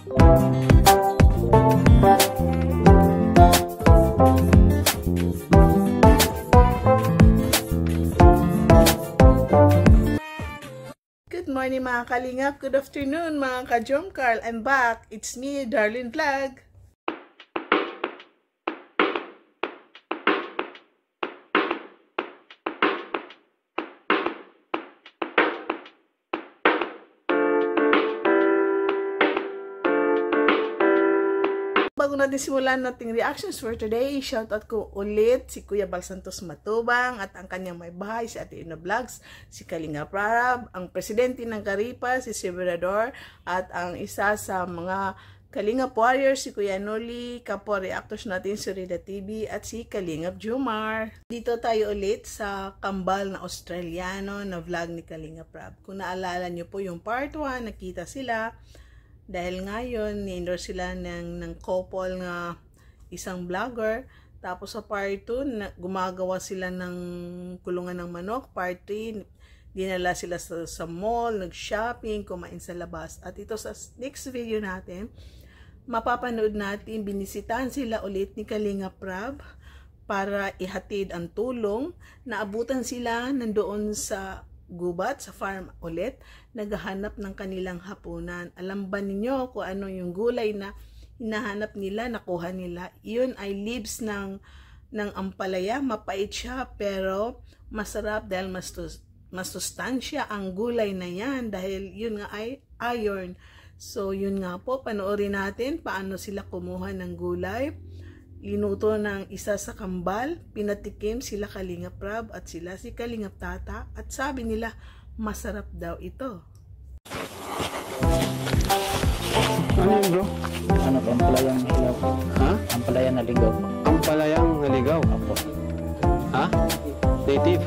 Good morning mga kalingap, good afternoon mga ka-Jom Carl, I'm back, it's me, Darlene Vlog. Bago natin simulan nating reactions for today, shoutout ko ulit si Kuya Bal Santos Matubang at ang kanyang may bahay, si Ate Ino Vlogs, si Kalinga Prab, ang presidente ng Karipa, si Sibrador, at ang isa sa mga Kalingap Warriors, si Kuya Noli, kapwa reactors natin si Rida TV, at si Kalingap Jomar. Dito tayo ulit sa kambal na Australiano na vlog ni Kalinga Prab. Kung naalala nyo po yung part 1, nakita sila. Dahil ngayon, ni-endorse sila ng couple nga isang vlogger. Tapos sa part 2, gumagawa sila ng kulungan ng manok. Part 3, dinala sila sa mall, nag-shopping, kumain sa labas. At ito sa next video natin, mapapanood natin, binisitahan sila ulit ni Kalinga Prab para ihatid ang tulong. Naabutan sila nandoon sa gubat, sa farm ulit, naghahanap ng kanilang hapunan. Alam ba ninyo kung ano yung gulay na hinahanap nila, nakuha nila? Yun ay leaves ng ampalaya. Mapait siya pero masarap dahil mas sustansya ang gulay na yan dahil yun nga ay iron. So yun nga po, panoorin natin paano sila kumuha ng gulay. Linuto ng isa sa kambal, pinatikim sila Kalinga Prab at sila si Kalingap Tata at sabi nila masarap daw ito. Ano yun bro? Ano po, ampalayang naligaw. Ha? Ampalayang naligaw. Ampalayang naligaw? Opo. Ha? Native?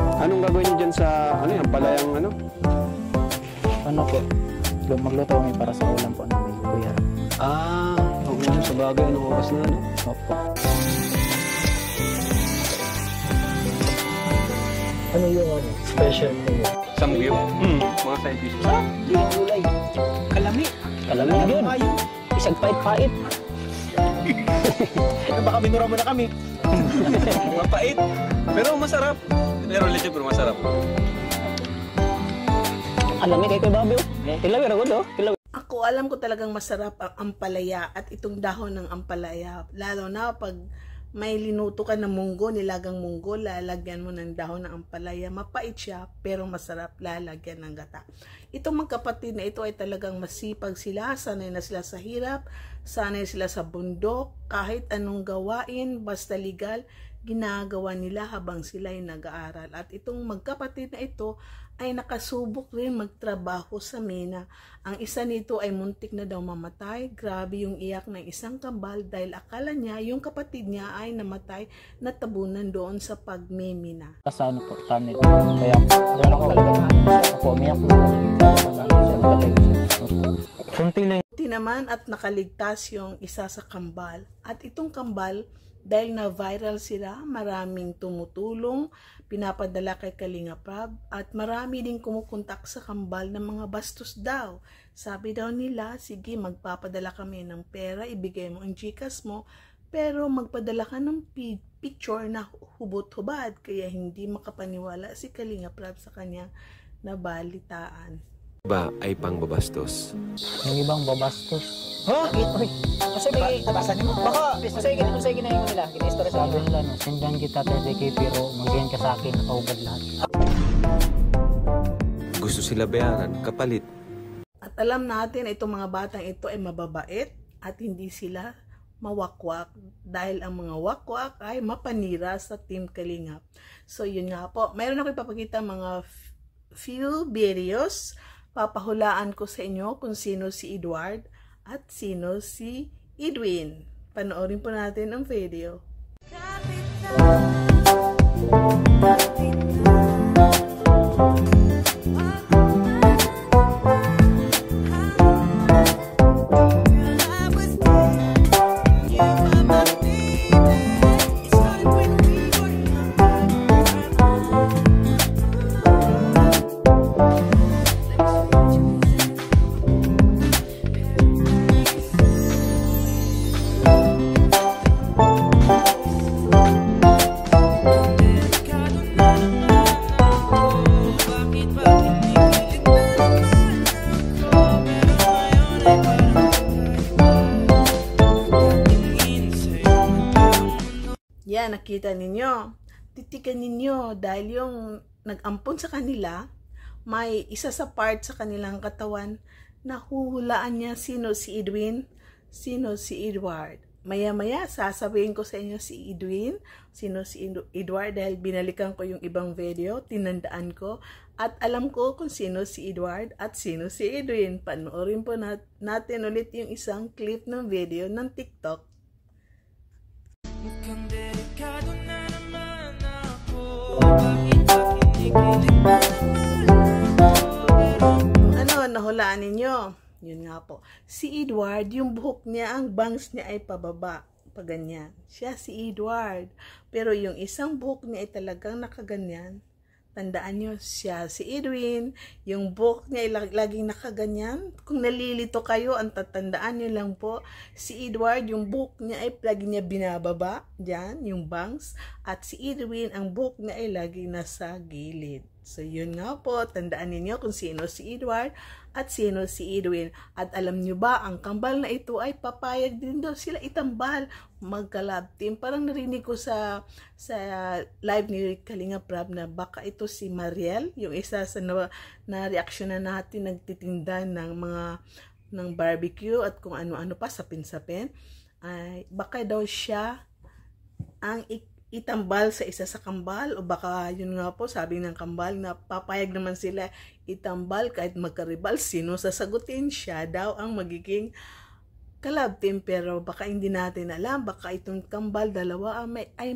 Anong gagawin nyo dyan sa, ano yung ampalayang ano? Ano po, magluto kami para sa ulam po namin, kuya. Huwag mo sa bagay, anong oras na, ano? Opo. Ano yung special thing? Samgyup? Mga side dish. Gulay. Kalami. Kalami yun. Isang pait-pait. Baka binura mo na kami. Mapait. Pero masarap. Pero legit, pero masarap. Alami kay Kuya Babi. Tilawi ra gud, tilawi. Ako, alam ko talagang masarap ang ampalaya at itong dahon ng ampalaya. Lalo na pag may linuto ka ng munggo, nilagang munggo, lalagyan mo ng dahon ng ampalaya. Mapait siya, pero masarap, lalagyan ng gata. Itong magkapatid na ito ay talagang masipag sila, sanay na sila sa hirap, sanay sila sa bundok, kahit anong gawain, basta legal, ginagawa nila habang sila ay nag-aaral. At itong magkapatid na ito ay nakasubok rin magtrabaho sa mina. Ang isa nito ay muntik na daw mamatay. Grabe yung iyak ng isang kambal dahil akala niya yung kapatid niya ay namatay na tabunan doon sa pagmimina. Sa ano po, tunnel. Kaya ano ko talaga po, umiyak po. Kunti lang. Kunti naman at nakaligtas yung isa sa kambal. At itong kambal, dahil na viral sila, maraming tumutulong, pinapadala kay Kalinga Prab, at marami din kumukontak sa kambal ng mga bastos daw. Sabi daw nila, sige magpapadala kami ng pera, ibigay mo ang GCash mo, pero magpadala ka ng picture na hubot-hubad, kaya hindi makapaniwala si Kalinga Prab sa kanyang nabalitaan. Ba ay pangbabastos. Yung ibang babastos. Ha? Uy, kasi may tabasan mo. Baka, kasi ginahin mo nila. Gina-story sa Sabi nila, no, sendan kita 30K pero magyan ka sa akin, nakahubad lahat. Gusto sila bayaran kapalit. At alam natin, itong mga batang ito ay mababait at hindi sila mawakwak dahil ang mga wakwak ay mapanira sa Team Kalingap. So yun nga po, mayroon ako ipapakita mga few videos. Papahulaan ko sa inyo kung sino si Edward at sino si Edwin. Panoorin po natin ang video. makikita ninyo. Titikan ninyo dahil yung nag-ampon sa kanila, may isa sa part sa kanilang katawan na huhulaan niya sino si Edwin, sino si Edward. Maya-maya, sasabihin ko sa inyo si Edwin, sino si Edward dahil binalikan ko yung ibang video, tinandaan ko, at alam ko kung sino si Edward at sino si Edwin. Panoorin po natin ulit yung isang clip ng video ng TikTok. Mukhang delikado na naman ako. Bakit ba kinikilig mo Ano, nahulaan ninyo? Yun nga po. Si Edward, yung buhok niya, ang bangs niya ay pababa. Paganyan. Siya si Edward. Pero yung isang buhok niya ay talagang nakaganyan. Tandaan nyo, siya si Edwin. Yung buhok niya ay laging nakaganyan. Kung nalilito kayo, ang tatandaan nyo lang po, si Edward, yung buhok niya ay lagi niya binababa. Diyan, yung bangs. At si Edwin, ang buhok niya ay lagi nasa gilid. So, yun nga po, tandaan niyo kung sino si Edward at sino si Edwin. At alam nyo ba, ang kambal na ito ay papayag din daw sila itambal, magka-love team. Parang narinig ko sa live ni Kalinga Prab na baka ito si Mariel, yung isa sa na reaksyon na natin, nagtitinda ng barbecue at kung ano-ano pa, sapin-sapin. Ay, baka daw siya ang itambal sa isa sa kambal, o baka yun nga po, sabi ng kambal na papayag naman sila itambal kahit magkaribal, sino sasagutin, siya daw ang magiging ka-love team. Pero baka hindi natin alam, baka itong kambal dalawa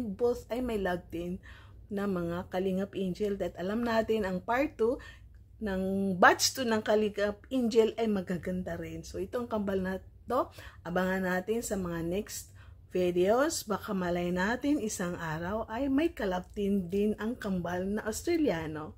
both ay may love team na mga Kalingap Angel. At alam natin ang part 2 ng batch 2 ng Kalingap Angel ay magaganda rin. So itong kambal na to, abangan natin sa mga next videos. Baka malay natin isang araw ay may ka-love team din ang kambal na Australiano.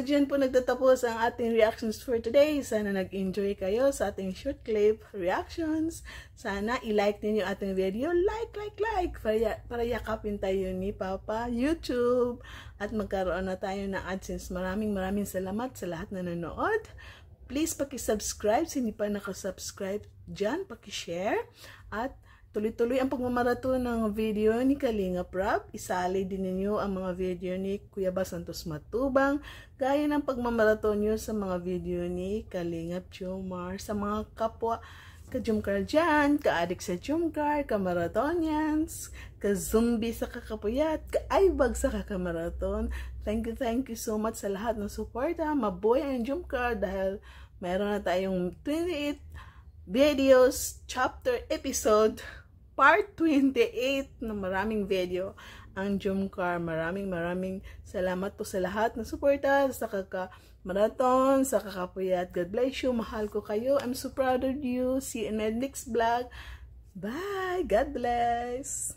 Diyan po nagtatapos ang ating reactions for today. Sana nag-enjoy kayo sa ating short clip reactions. Sana i-like ninyo ating video. Like! Para yakapin tayo ni Papa YouTube. At magkaroon na tayo ng AdSense. Maraming salamat sa lahat na nanood. Please paki-subscribe. Sino pa nakasubscribe dyan, paki-share. At tuloy-tuloy ang pagmamaraton ng video ni Kalinga Prab. Isali din ninyo ang mga video ni Kuya Bal Santos Matubang. Gaya ng pagmamaraton nyo sa mga video ni Kalinga Jomar. Sa mga kapwa ka-Jomcar dyan, ka-adik sa Jomcar, ka-marathonians, ka-zombie sa kakapuyat, ka-aibag sa kakamaraton. Thank you so much sa lahat ng suporta. Mabuhay ang Jomcar dahil mayroon na tayong 28 videos, chapter, episode, part 28 na maraming video ang Jomcar. Maraming salamat po sa lahat na suporta sa kaka-marathon, sa kakapuyat. God bless you. Mahal ko kayo. I'm so proud of you. See you in the next vlog. Bye. God bless.